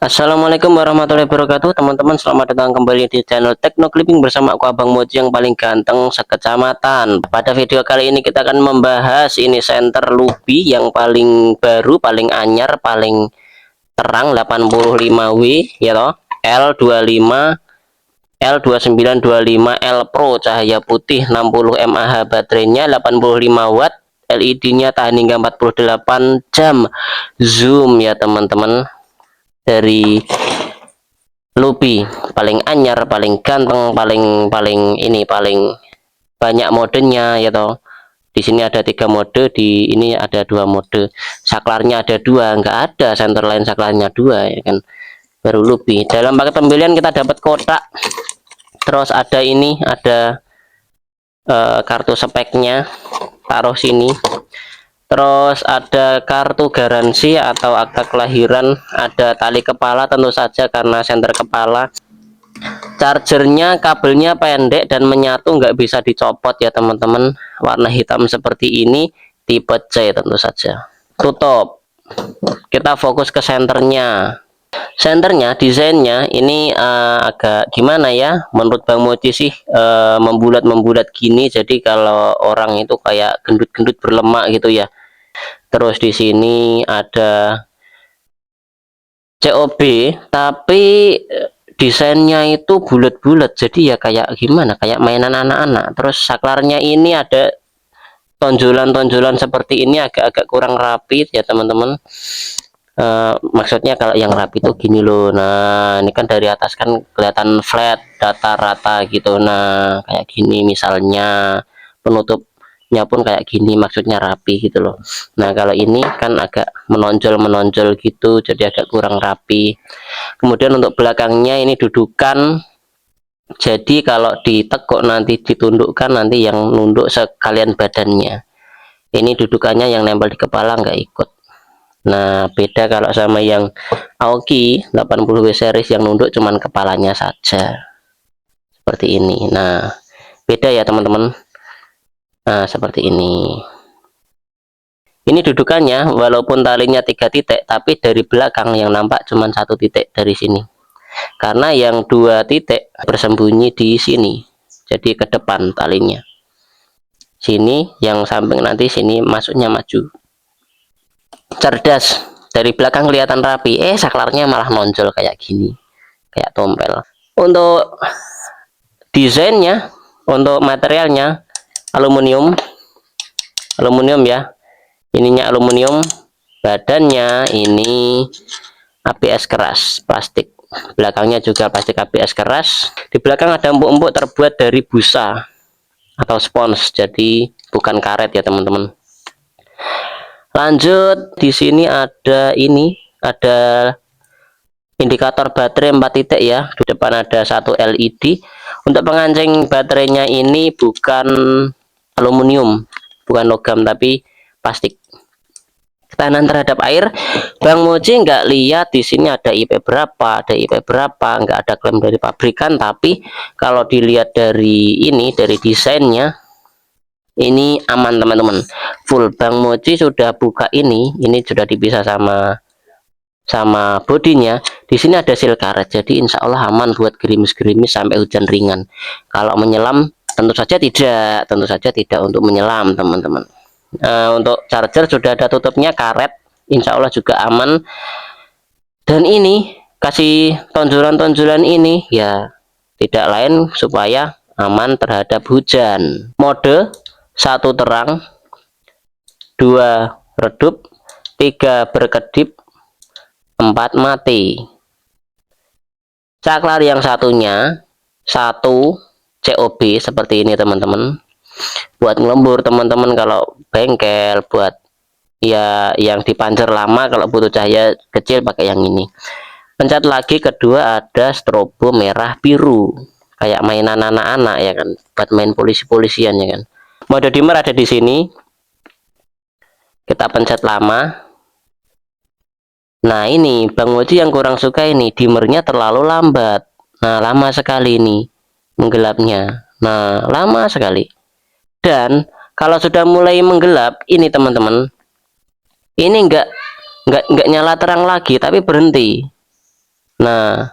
Assalamualaikum warahmatullahi wabarakatuh, teman-teman. Selamat datang kembali di channel Tekno Clipping bersama aku Abang Moji yang paling ganteng sekecamatan. Pada video kali ini kita akan membahas ini senter Lubi yang paling baru, paling anyar, paling terang 85W ya toh. L25 L2925 L Pro, cahaya putih, 60 mAh baterainya, 85 watt, LED-nya tahan hingga 48 jam. Zoom ya teman-teman, dari Lubi paling anyar, paling ganteng, paling paling banyak modenya ya toh. Di sini ada 3 mode, di ini ada 2 mode. Saklarnya ada 2, nggak ada senter lain saklarnya 2 ya kan. Baru Lubi. Dalam paket pembelian kita dapat kotak. Terus ada ini, ada kartu speknya, taruh sini. Terus ada kartu garansi atau akta kelahiran, ada tali kepala tentu saja karena senter kepala. Chargernya, kabelnya pendek dan menyatu, nggak bisa dicopot ya teman-teman. Warna hitam seperti ini, tipe C tentu saja. Tutup. Kita fokus ke senternya. Senternya, desainnya ini agak gimana ya, menurut Bang Moji sih membulat-membulat gini, jadi kalau orang itu kayak gendut-gendut berlemak gitu ya. Terus di sini ada COB, tapi desainnya itu bulat-bulat, jadi ya kayak gimana, kayak mainan anak-anak. Terus saklarnya ini ada tonjolan-tonjolan seperti ini, agak-agak kurang rapi ya teman-teman. Maksudnya kalau yang rapi itu gini loh. Nah, ini kan dari atas kan kelihatan flat, datar rata gitu. Nah, kayak gini misalnya, penutupnya pun kayak gini, maksudnya rapi gitu loh. Nah, kalau ini kan agak menonjol gitu, jadi agak kurang rapi. Kemudian untuk belakangnya ini dudukan, jadi kalau ditekuk nanti ditundukkan, nanti yang nunduk sekalian badannya. Ini dudukannya yang nempel di kepala nggak ikut. Nah, beda kalau sama yang Aoki 80W series yang nunduk cuman kepalanya saja. Seperti ini. Nah, beda ya teman-teman. Nah, seperti ini. Ini dudukannya, walaupun talinya 3 titik, tapi dari belakang yang nampak cuma 1 titik dari sini. Karena yang 2 titik bersembunyi di sini. Jadi ke depan talinya. Sini, yang samping nanti sini masuknya maju. Cerdas, dari belakang kelihatan rapi, saklarnya malah nonjol kayak gini, kayak tompel. Untuk desainnya, untuk materialnya aluminium ya, ininya aluminium, badannya ini ABS keras plastik, belakangnya juga plastik ABS keras. Di belakang ada empuk-empuk terbuat dari busa atau spons, jadi bukan karet ya teman-teman. Lanjut, di sini ada ini, ada indikator baterai 4 titik ya. Di depan ada 1 LED. Untuk pengancing baterainya ini bukan aluminium, bukan logam, tapi plastik. Ketahanan terhadap air, Bang Moji nggak lihat di sini ada IP berapa, nggak ada klaim dari pabrikan. Tapi kalau dilihat dari ini, dari desainnya, ini aman teman-teman, full. Bang Moji sudah buka ini sudah dipisah sama bodinya. Di sini ada seal karet, jadi insya Allah aman buat gerimis-gerimis sampai hujan ringan. Kalau menyelam tentu saja tidak untuk menyelam teman-teman. Untuk charger sudah ada tutupnya, karet, insya Allah juga aman. Dan ini kasih tonjolan-tonjolan ini ya tidak lain supaya aman terhadap hujan. Mode 1 terang, 2 redup, 3 berkedip, 4 mati. Saklar yang satunya 1 COB seperti ini teman-teman. Buat ngelembur teman-teman, kalau bengkel, buat ya yang dipancer lama, kalau butuh cahaya kecil pakai yang ini. Pencet lagi, kedua ada strobo merah biru, kayak mainan anak-anak ya kan, buat main polisi-polisian ya kan. Mode dimmer ada di sini. Kita pencet lama. Nah, ini Bang Moji yang kurang suka, ini dimmernya terlalu lambat. Nah, lama sekali ini menggelapnya. Nah, lama sekali. Dan kalau sudah mulai menggelap ini teman-teman, ini enggak nyala terang lagi, tapi berhenti. Nah,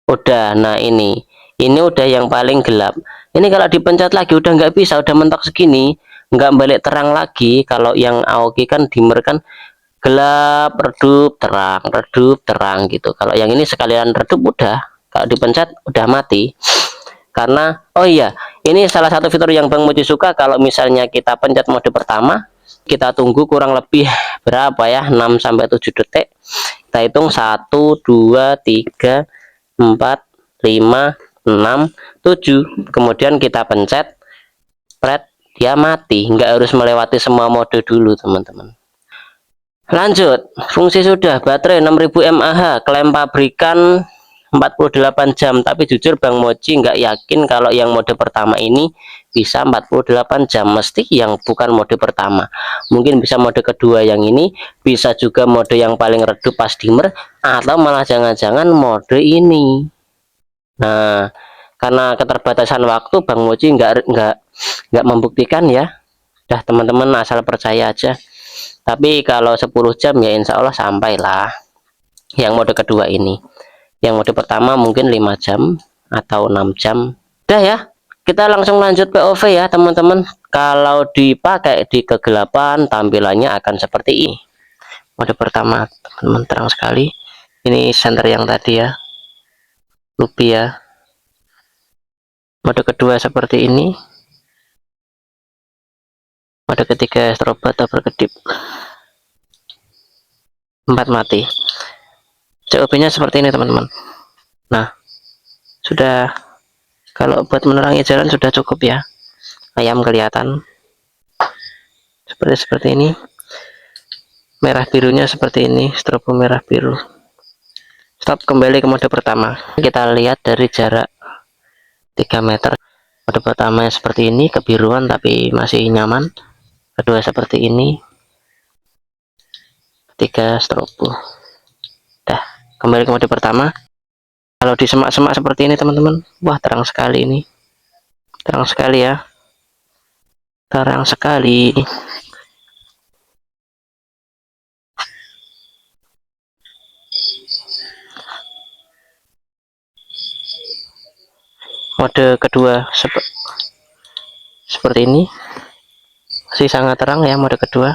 udah. Nah, ini udah yang paling gelap. Ini kalau dipencet lagi udah nggak bisa, udah mentok segini, nggak balik terang lagi. Kalau yang Aoki kan dimmer kan gelap, redup, terang gitu. Kalau yang ini sekalian redup udah, kalau dipencet udah mati. Karena oh iya, ini salah satu fitur yang Bang Moji suka. Kalau misalnya kita pencet mode pertama, kita tunggu kurang lebih berapa ya, 6 sampai 7 detik. Kita hitung 1 2 3 4 5 6 7. Kemudian kita pencet spread, dia mati. Nggak harus melewati semua mode dulu, teman-teman. Lanjut, fungsi sudah, baterai 6000 mAh, klaim pabrikan 48 jam, tapi jujur Bang Moji nggak yakin kalau yang mode pertama ini bisa 48 jam, mesti yang bukan mode pertama, mungkin bisa mode kedua yang ini, bisa juga mode yang paling redup pas dimmer, atau malah jangan-jangan mode ini. Nah, karena keterbatasan waktu Bang Moji nggak membuktikan ya, dah teman-teman asal percaya aja. Tapi kalau 10 jam ya insya Allah sampailah yang mode kedua ini. Yang mode pertama mungkin 5 jam atau 6 jam. Udah ya, kita langsung lanjut POV ya teman-teman. Kalau dipakai di kegelapan tampilannya akan seperti ini. Mode pertama teman-teman terang sekali. Ini center yang tadi ya, Lupi ya. Mode kedua seperti ini. Mode ketiga strobe atau berkedip. 4 mati. COP nya seperti ini teman-teman. Nah, sudah, kalau buat menerangi jalan sudah cukup ya. Ayam kelihatan seperti ini. Merah birunya seperti ini, strobo merah biru. Stop, kembali ke mode pertama. Kita lihat dari jarak 3 meter. Mode pertama seperti ini, kebiruan tapi masih nyaman. Kedua seperti ini. Ketiga strobo. Dah, kembali ke mode pertama. Kalau di semak-semak seperti ini teman-teman, wah terang sekali ini. Terang sekali ya. Terang sekali. Mode kedua seperti ini, masih sangat terang ya mode kedua.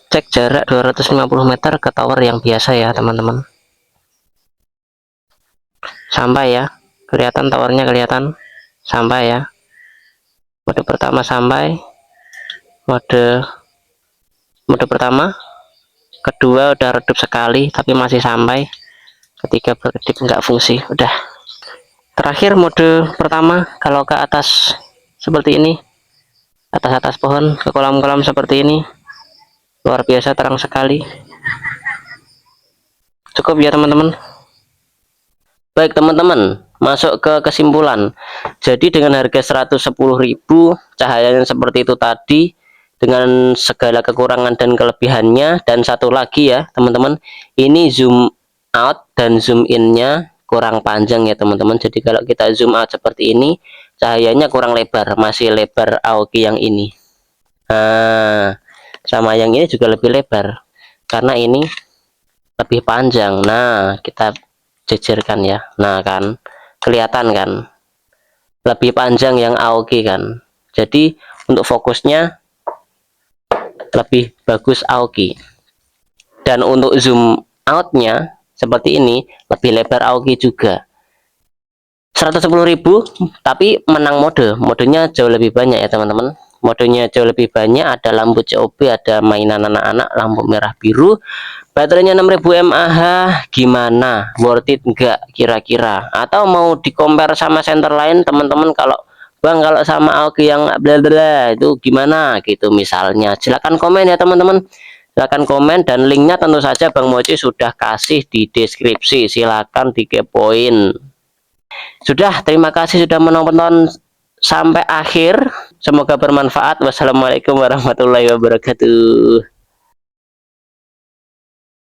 Cek jarak 250 meter ke tower yang biasa ya teman-teman. Sampai ya, kelihatan towernya, kelihatan sampai ya. Mode pertama sampai, mode pertama, kedua udah redup sekali tapi masih sampai, ketiga berkedip nggak fungsi. Udah, terakhir mode pertama kalau ke atas seperti ini, atas pohon ke kolam-kolam seperti ini, luar biasa terang sekali. Cukup ya teman-teman. Baik teman-teman, masuk ke kesimpulan. Jadi dengan harga 110.000, cahayanya seperti itu tadi, dengan segala kekurangan dan kelebihannya. Dan satu lagi ya teman-teman, ini zoom out dan zoom innya kurang panjang ya teman-teman. Jadi kalau kita zoom out seperti ini, cahayanya kurang lebar, masih lebar Aoki yang ini. Nah, sama yang ini juga lebih lebar, karena ini lebih panjang. Nah, kita jejerkan ya. Nah kan, kelihatan kan lebih panjang yang Aoki kan. Jadi untuk fokusnya lebih bagus Aoki. Dan untuk zoom outnya seperti ini, lebih lebar Aoki juga. 110.000 tapi menang modenya jauh lebih banyak ya teman-teman. Modenya jauh lebih banyak, ada lampu COB, ada mainan anak-anak, lampu merah biru. Baterainya 6000 mAh, gimana? Worth it enggak kira-kira? Atau mau di compare sama center lain teman-teman? Kalau Bang, kalau sama Aoki yang bla bla itu gimana gitu misalnya? Silahkan komen ya teman-teman. Silahkan komen, dan linknya tentu saja Bang Moji sudah kasih di deskripsi. Silahkan dikepoin. Sudah, terima kasih sudah menonton sampai akhir. Semoga bermanfaat. Wassalamualaikum warahmatullahi wabarakatuh.